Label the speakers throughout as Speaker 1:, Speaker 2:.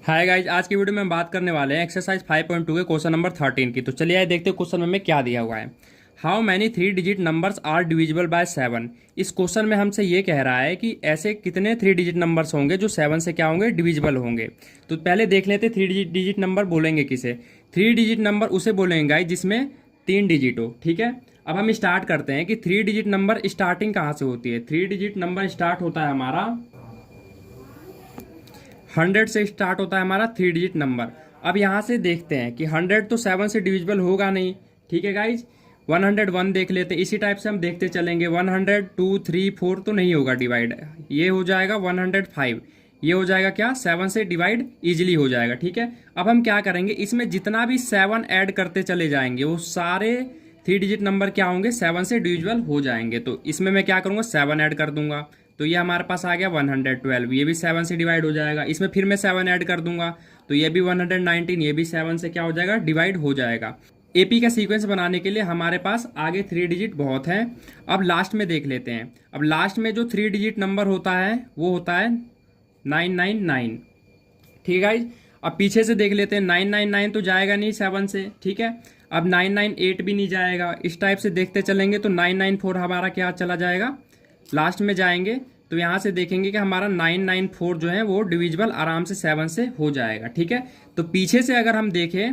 Speaker 1: Hi guys, आज की video में हम बात करने वाले हैं एक्सरसाइज 5.2 के क्वेश्चन नंबर 13 की। तो चलिए आइए देखते हैं क्वेश्चन में क्या दिया हुआ है। How many 3 digit numbers are divisible by 7। इस क्वेश्चन में हमसे ये कह रहा है कि ऐसे कितने 3 डिजिट नंबर्स होंगे जो 7 से क्या होंगे, डिविजिबल होंगे। तो पहले देख लेते हैं 3 डिजिट नंबर बोलेंगे किसे। 3 डिजिट नंबर उसे बोलेंगे गाइज जिसमें 3 डिजिट हो। ठीक है, अब हम स्टार्ट करते हैं कि 3 डिजिट नंबर स्टार्टिंग कहाँ से होती है। 3 डिजिट नंबर स्टार्ट होता है हमारा 100 से स्टार्ट होता है हमारा 3 डिजिट नंबर। अब यहाँ से देखते हैं कि 100 तो 7 से डिविजिबल होगा नहीं। ठीक है गाइज, 101 देख लेते हैं। इसी टाइप से हम देखते चलेंगे। 100, 2, 3, 4 तो नहीं होगा डिवाइड। ये हो जाएगा 105। ये हो जाएगा क्या, 7 से डिवाइड इजिली हो जाएगा। ठीक है, अब हम क्या करेंगे, इसमें जितना भी 7 ऐड करते चले जाएंगे वो सारे 3 डिजिट नंबर क्या होंगे, 7 से डिविजिबल हो जाएंगे। तो इसमें मैं क्या करूँगा, 7 ऐड कर दूंगा। तो ये हमारे पास आ गया 112। ये भी 7 से डिवाइड हो जाएगा। इसमें फिर मैं 7 ऐड कर दूंगा तो ये भी 119। ये भी 7 से क्या हो जाएगा, डिवाइड हो जाएगा। एपी का सीक्वेंस बनाने के लिए हमारे पास आगे 3 डिजिट बहुत है। अब लास्ट में देख लेते हैं। अब लास्ट में जो 3 डिजिट नंबर होता है वो होता है 999। ठीक है गाइज, अब पीछे से देख लेते हैं। 999 तो जाएगा नहीं 7 से। ठीक है, अब 998 भी नहीं जाएगा। इस टाइप से देखते चलेंगे तो 994 हमारा क्या चला जाएगा, लास्ट में जाएंगे। तो यहाँ से देखेंगे कि हमारा 994 जो है वो डिविजिबल आराम से 7 से हो जाएगा। ठीक है, तो पीछे से अगर हम देखें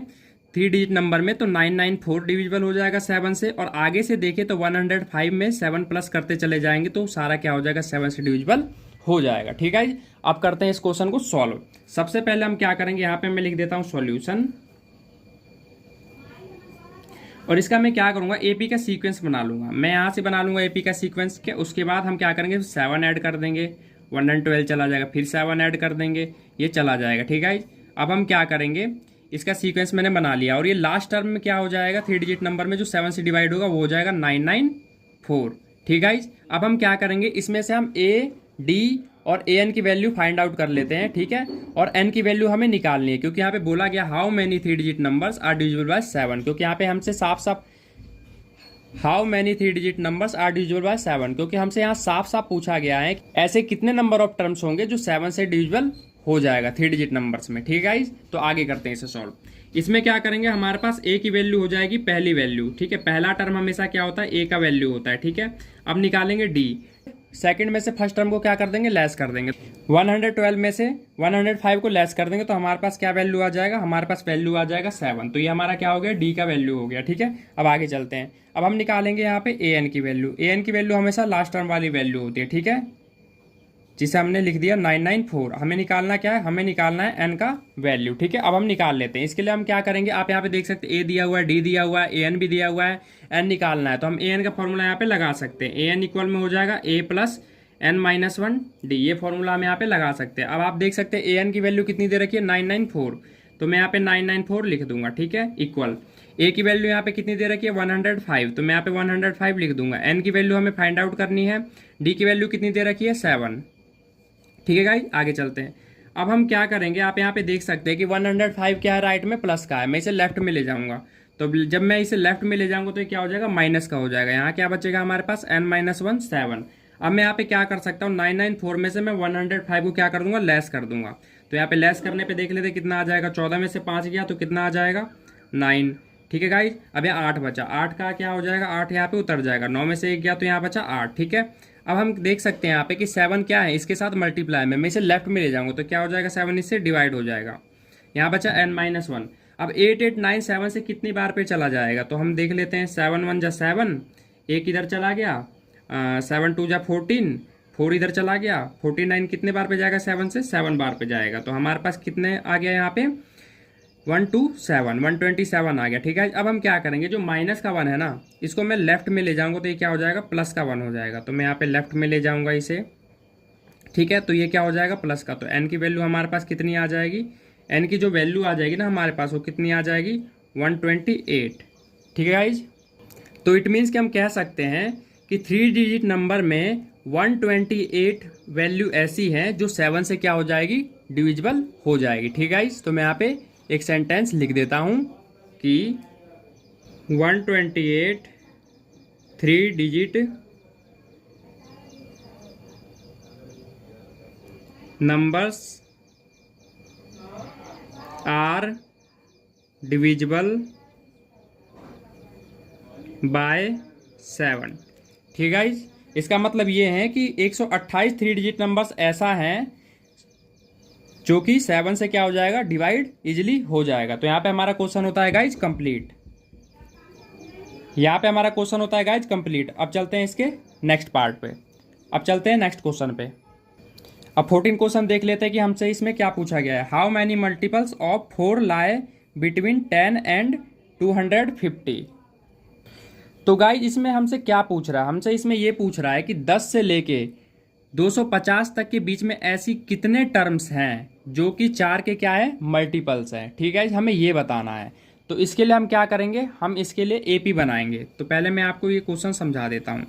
Speaker 1: 3 डिजिट नंबर में तो 994 डिविजिबल हो जाएगा 7 से, और आगे से देखें तो 105 में 7 प्लस करते चले जाएंगे तो सारा क्या हो जाएगा, 7 से डिविजिबल हो जाएगा। ठीक है, अब करते हैं इस क्वेश्चन को सॉल्व। सबसे पहले हम क्या करेंगे, यहाँ पे मैं लिख देता हूँ सॉल्यूशन, और इसका मैं क्या करूंगा, एपी का सीक्वेंस बना लूंगा। मैं यहाँ से बना लूंगा एपी का सीक्वेंस के। उसके बाद हम क्या करेंगे, 7 ऐड कर देंगे, 112 चला जाएगा, फिर 7 ऐड कर देंगे, ये चला जाएगा। ठीक है, अब हम क्या करेंगे, इसका सीक्वेंस मैंने बना लिया, और ये लास्ट टर्म में क्या हो जाएगा, 3 डिजिट नंबर में जो 7 से डिवाइड होगा वो हो जाएगा 994। ठीक है, अब हम क्या करेंगे, इसमें से हम ए, डी और ए एन की वैल्यू फाइंड आउट कर लेते हैं। ठीक है, और एन की वैल्यू हमें निकालनी है, क्योंकि यहाँ पे बोला गया how many 3 digit numbers are divisible by 7। क्योंकि यहाँ पे हमसे साफ साफ how many 3 digit numbers are divisible by 7, क्योंकि हमसे यहाँ साफ साफ पूछा गया है ऐसे कितने नंबर ऑफ टर्म्स होंगे जो 7 से डिविजिबल हो जाएगा 3 डिजिट नंबर्स में। ठीक है, तो आगे करते हैं इसे सॉल्व। इसमें क्या करेंगे, हमारे पास ए की वैल्यू हो जाएगी पहली वैल्यू। ठीक है, पहला टर्म हमेशा क्या होता है, ए का वैल्यू होता है। ठीक है, अब निकालेंगे डी। सेकंड में से फर्स्ट टर्म को क्या कर देंगे, लेस कर देंगे। 112 में से 105 को लेस कर देंगे तो हमारे पास क्या वैल्यू आ जाएगा, हमारे पास वैल्यू आ जाएगा 7। तो ये हमारा क्या हो गया, डी का वैल्यू हो गया। ठीक है, अब आगे चलते हैं। अब हम निकालेंगे यहाँ पे ए एन की वैल्यू। ए एन की वैल्यू हमेशा लास्ट टर्म वाली वैल्यू होती है। ठीक है, जिसे हमने लिख दिया 994। हमें निकालना क्या है, हमें निकालना है एन का वैल्यू। ठीक है, अब हम निकाल लेते हैं। इसके लिए हम क्या करेंगे, आप यहाँ पे देख सकते हैं ए दिया हुआ है, डी दिया हुआ है, ए एन भी दिया हुआ है, एन निकालना है। तो हम ए एन का फॉर्मूला यहाँ पे लगा सकते हैं। ए एन इक्वल में हो जाएगा ए प्लस एन माइनस 1 डी। ये फॉर्मूला हम यहाँ पे लगा सकते हैं। अब आप देख सकते हैं ए एन की वैल्यू कितनी दे रखी है, 994। तो मैं यहाँ पे 994 लिख दूंगा। ठीक है, इक्वल ए की वैल्यू यहाँ पे कितनी दे रखी है, 105। तो मैं यहाँ पे 105 लिख दूंगा। एन की वैल्यू हमें फाइंड आउट करनी है। डी की वैल्यू कितनी दे रखी है, 7। ठीक है गाइस, आगे चलते हैं। अब हम क्या करेंगे, आप यहाँ पे देख सकते हैं कि 105 क्या है, राइट में प्लस का है। मैं इसे लेफ्ट में ले जाऊंगा, तो जब मैं इसे लेफ्ट में ले जाऊंगा तो ये क्या हो जाएगा, माइनस का हो जाएगा। यहाँ क्या बचेगा हमारे पास, n माइनस 1 7। अब मैं यहाँ पे क्या कर सकता हूँ, 994 में से मैं 105 को क्या कर दूंगा, लेस कर दूंगा। तो यहाँ पे लेस करने पे देख लेते कितना आ जाएगा, 14 में से 5 गया तो कितना आ जाएगा, 9। ठीक है गाइज, अब यहाँ 8 बचा, 8 का क्या हो जाएगा, 8 यहाँ पे उतर जाएगा। 9 में से 1 गया तो यहाँ बचा 8। ठीक है, अब हम देख सकते हैं यहाँ पे कि 7 क्या है, इसके साथ मल्टीप्लाई में मैं इसे लेफ्ट में ले जाऊंगा तो क्या हो जाएगा, 7 इससे डिवाइड हो जाएगा। यहाँ बचा n माइनस 1। अब 8 8 9 7 से कितनी बार पे चला जाएगा, तो हम देख लेते हैं। 7 1 जा 7, एक इधर चला गया, 7 2 जा 14, 4 इधर चला गया, 49 कितने बार पे जाएगा, 7 से 7 बार पे जाएगा। तो हमारे पास कितने आ गया यहाँ पे, 127 127 आ गया। ठीक है, अब हम क्या करेंगे, जो माइनस का 1 है ना, इसको मैं लेफ्ट में ले जाऊंगा तो ये क्या हो जाएगा, प्लस का 1 हो जाएगा। तो मैं यहाँ पे लेफ्ट में ले जाऊंगा इसे। ठीक है, तो ये क्या हो जाएगा, प्लस का। तो एन की वैल्यू हमारे पास कितनी आ जाएगी, एन की जो वैल्यू आ जाएगी ना हमारे पास, वो कितनी आ जाएगी, 128। ठीक है गाइज, तो इट मीन्स कि हम कह सकते हैं कि 3 डिजिट नंबर में 128 वैल्यू ऐसी है जो 7 से क्या हो जाएगी, डिविजिबल हो जाएगी। ठीक है गाइज, तो मैं यहाँ पे एक सेंटेंस लिख देता हूं कि 128 3 digit numbers are divisible by 7। ठीक है गाइज, इसका मतलब ये है कि 128 3 डिजिट नंबर्स ऐसा है जो कि 7 से क्या हो जाएगा, डिवाइड इजिली हो जाएगा। तो यहाँ पे हमारा क्वेश्चन होता है गाइज कंप्लीट। यहाँ पे हमारा क्वेश्चन होता है गाइज कंप्लीट। अब चलते हैं इसके नेक्स्ट पार्ट पे। अब चलते हैं नेक्स्ट क्वेश्चन पे। अब 14 क्वेश्चन देख लेते हैं कि हमसे इसमें क्या पूछा गया है। How many multiples of 4 lie between 10 and 250। तो गाइज इसमें हमसे क्या पूछ रहा है, हमसे इसमें ये पूछ रहा है कि 10 से लेके 250 तक के बीच में ऐसी कितने टर्म्स हैं जो कि 4 के क्या है, मल्टीपल्स हैं। ठीक है, हमें ये बताना है। तो इसके लिए हम क्या करेंगे, हम इसके लिए एपी बनाएंगे। तो पहले मैं आपको ये क्वेश्चन समझा देता हूँ।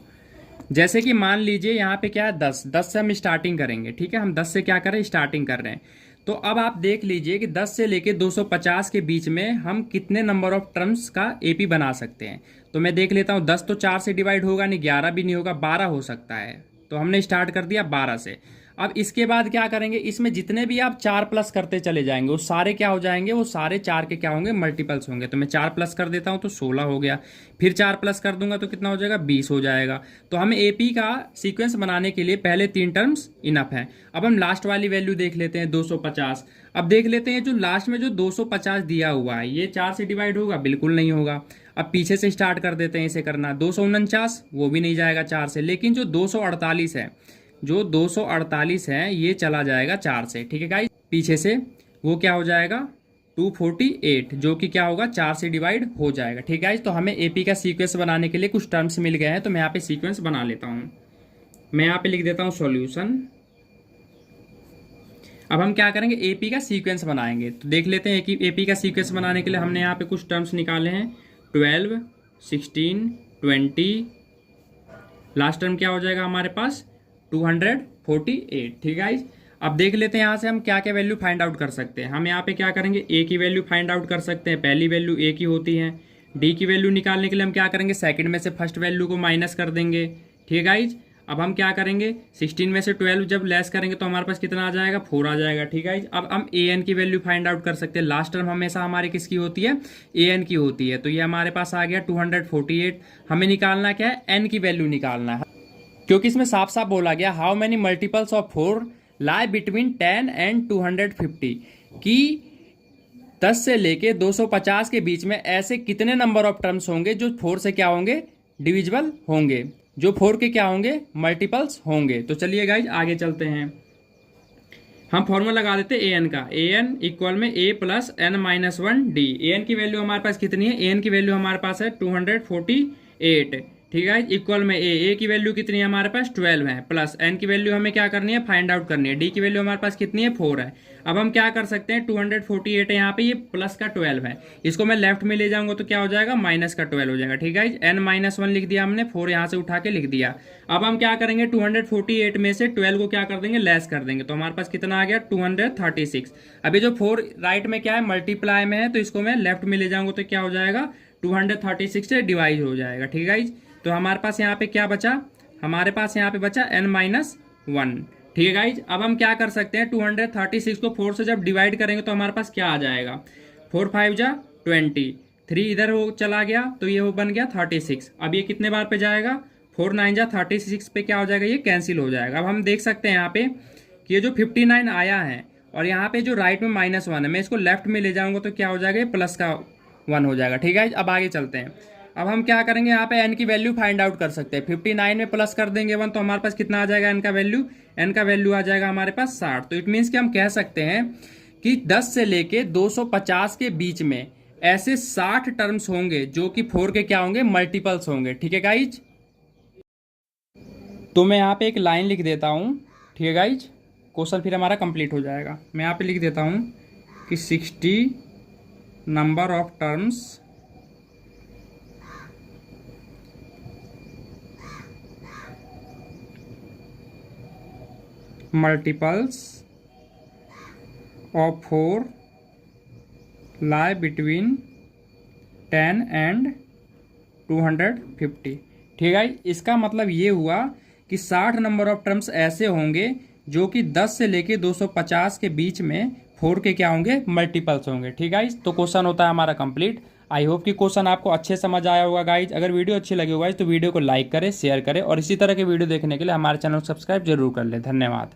Speaker 1: जैसे कि मान लीजिए यहाँ पे क्या है 10 से हम स्टार्टिंग करेंगे। ठीक है, हम 10 से क्या करें, स्टार्टिंग कर रहे हैं। तो अब आप देख लीजिए कि 10 से लेके 250 के बीच में हम कितने नंबर ऑफ टर्म्स का एपी बना सकते हैं। तो मैं देख लेता हूँ, 10 तो 4 से डिवाइड होगा नहीं, 11 भी नहीं होगा, 12 हो सकता है। तो हमने स्टार्ट कर दिया 12 से। अब इसके बाद क्या करेंगे, इसमें जितने भी आप 4 प्लस करते चले जाएंगे वो सारे क्या हो जाएंगे, वो सारे 4 के क्या होंगे, मल्टीपल्स होंगे। तो मैं 4 प्लस कर देता हूं तो 16 हो गया। फिर 4 प्लस कर दूंगा तो कितना हो जाएगा, 20 हो जाएगा। तो हमें एपी का सीक्वेंस बनाने के लिए पहले 3 टर्म्स इनफ है। अब हम लास्ट वाली वैल्यू देख लेते हैं 250। अब देख लेते हैं जो लास्ट में जो 250 दिया हुआ है ये 4 से डिवाइड होगा, बिल्कुल नहीं होगा। अब पीछे से स्टार्ट कर देते हैं इसे करना। 249 वो भी नहीं जाएगा 4 से, लेकिन जो 248 है, जो 248 है ये चला जाएगा 4 से। ठीक है गाइस, पीछे से वो क्या हो जाएगा 248, जो कि क्या होगा 4 से डिवाइड हो जाएगा। ठीक है गाइस, तो हमें एपी का सीक्वेंस बनाने के लिए कुछ टर्म्स मिल गए हैं। तो मैं यहाँ पे सीक्वेंस बना लेता हूँ। मैं यहाँ पे लिख देता हूँ सॉल्यूशन। अब हम क्या करेंगे, एपी का सीक्वेंस बनाएंगे। तो देख लेते हैं कि एपी का सीक्वेंस बनाने के लिए हमने यहाँ पे कुछ टर्म्स निकाले हैं, 12, 16, 20। लास्ट टर्म क्या हो जाएगा हमारे पास 248। ठीक है, अब देख लेते हैं यहाँ से हम क्या क्या वैल्यू फाइंड आउट कर सकते हैं। हम यहाँ पे क्या करेंगे, ए की वैल्यू फाइंड आउट कर सकते हैं। पहली वैल्यू ए की होती है। डी की वैल्यू निकालने के लिए हम क्या करेंगे, सेकंड में से फर्स्ट वैल्यू को माइनस कर देंगे। ठीक है गाइज, अब हम क्या करेंगे, 16 में से 12 जब लेस करेंगे तो हमारे पास कितना आ जाएगा, 4 आ जाएगा। ठीक है, अब हम ए एन की वैल्यू फाइंड आउट कर सकते हैं। लास्ट टर्म हमेशा हमारी किसकी होती है, ए एन की होती है। तो ये हमारे पास आ गया 248। हमें निकालना क्या है, एन की वैल्यू निकालना है, क्योंकि इसमें साफ साफ बोला गया how many multiples of 4 lie between 10 and 250, कि 10 से लेके 250 के बीच में ऐसे कितने नंबर ऑफ टर्म्स होंगे जो 4 से क्या होंगे, डिविजिबल होंगे, जो 4 के क्या होंगे, मल्टीपल्स होंगे। तो चलिए गाइज आगे चलते हैं। हम फॉर्मूला लगा देते हैं ए एन का। ए एन इक्वल में ए plus N minus 1 D. A N की वैल्यू हमारे पास कितनी है, ए एन की वैल्यू हमारे पास है 248। ठीक है, इक्वल में ए की वैल्यू कितनी है हमारे पास 12 है, प्लस एन की वैल्यू हमें क्या करनी है, फाइंड आउट करनी है। डी की वैल्यू हमारे पास कितनी है, 4 है। अब हम क्या कर सकते हैं, 248 है यहाँ पे, ये प्लस का 12 है, इसको मैं लेफ्ट में ले जाऊंगा तो क्या हो जाएगा, माइनस का 12 हो जाएगा। ठीक है, एन माइनस 1 लिख दिया हमने, 4 यहाँ से उठा के लिख दिया। अब हम क्या करेंगे, 248 में से 12 को क्या कर देंगे, लेस कर देंगे। तो हमारे पास कितना आ गया, 236। अभी जो 4 राइट में क्या है, मल्टीप्लाई में है, तो इसको मैं लेफ्ट में ले जाऊंगा तो क्या हो जाएगा, 236 से डिवाइड हो जाएगा। ठीक है, तो हमारे पास यहाँ पे क्या बचा, हमारे पास यहाँ पे बचा n माइनस 1। ठीक है गाइज, अब हम क्या कर सकते हैं, 236 को 4 से जब डिवाइड करेंगे तो हमारे पास क्या आ जाएगा, 4 5 जा 20, 3 इधर हो चला गया तो ये हो बन गया 36। अब ये कितने बार पे जाएगा, 4 9 जा 36 पे क्या हो जाएगा, ये कैंसिल हो जाएगा। अब हम देख सकते हैं यहाँ पे कि ये जो 59 आया है और यहाँ पे जो राइट में -1 है, मैं इसको लेफ्ट में ले जाऊंगा तो क्या हो जाएगा, प्लस का 1 हो जाएगा। ठीक है, अब आगे चलते हैं। अब हम क्या करेंगे, यहाँ पे n की वैल्यू फाइंड आउट कर सकते हैं। 59 में प्लस कर देंगे 1 तो हमारे पास कितना आ जाएगा, n का वैल्यू आ जाएगा हमारे पास 60। तो इट मीन्स कि हम कह सकते हैं कि 10 से लेके 250 के बीच में ऐसे 60 टर्म्स होंगे जो कि 4 के क्या होंगे, मल्टीपल्स होंगे। ठीक है गाइज, तो मैं यहाँ पे एक लाइन लिख देता हूँ। ठीक है गाइज, क्वेश्चन फिर हमारा कंप्लीट हो जाएगा। मैं यहाँ पे लिख देता हूँ कि 60 number of terms multiples of 4 lie between 10 and 250। ठीक है, इसका मतलब ये हुआ कि 60 नंबर ऑफ टर्म्स ऐसे होंगे जो कि 10 से लेके 250 के बीच में 4 के क्या होंगे, मल्टीपल्स होंगे। ठीक है गाइज, तो क्वेश्चन होता है हमारा कंप्लीट। आई होप कि क्वेश्चन आपको अच्छे समझ आया होगा गाइज। अगर वीडियो अच्छी लगी हो गाइज तो वीडियो को लाइक करें, शेयर करें और इसी तरह के वीडियो देखने के लिए हमारे चैनल को सब्सक्राइब जरूर कर लें। धन्यवाद।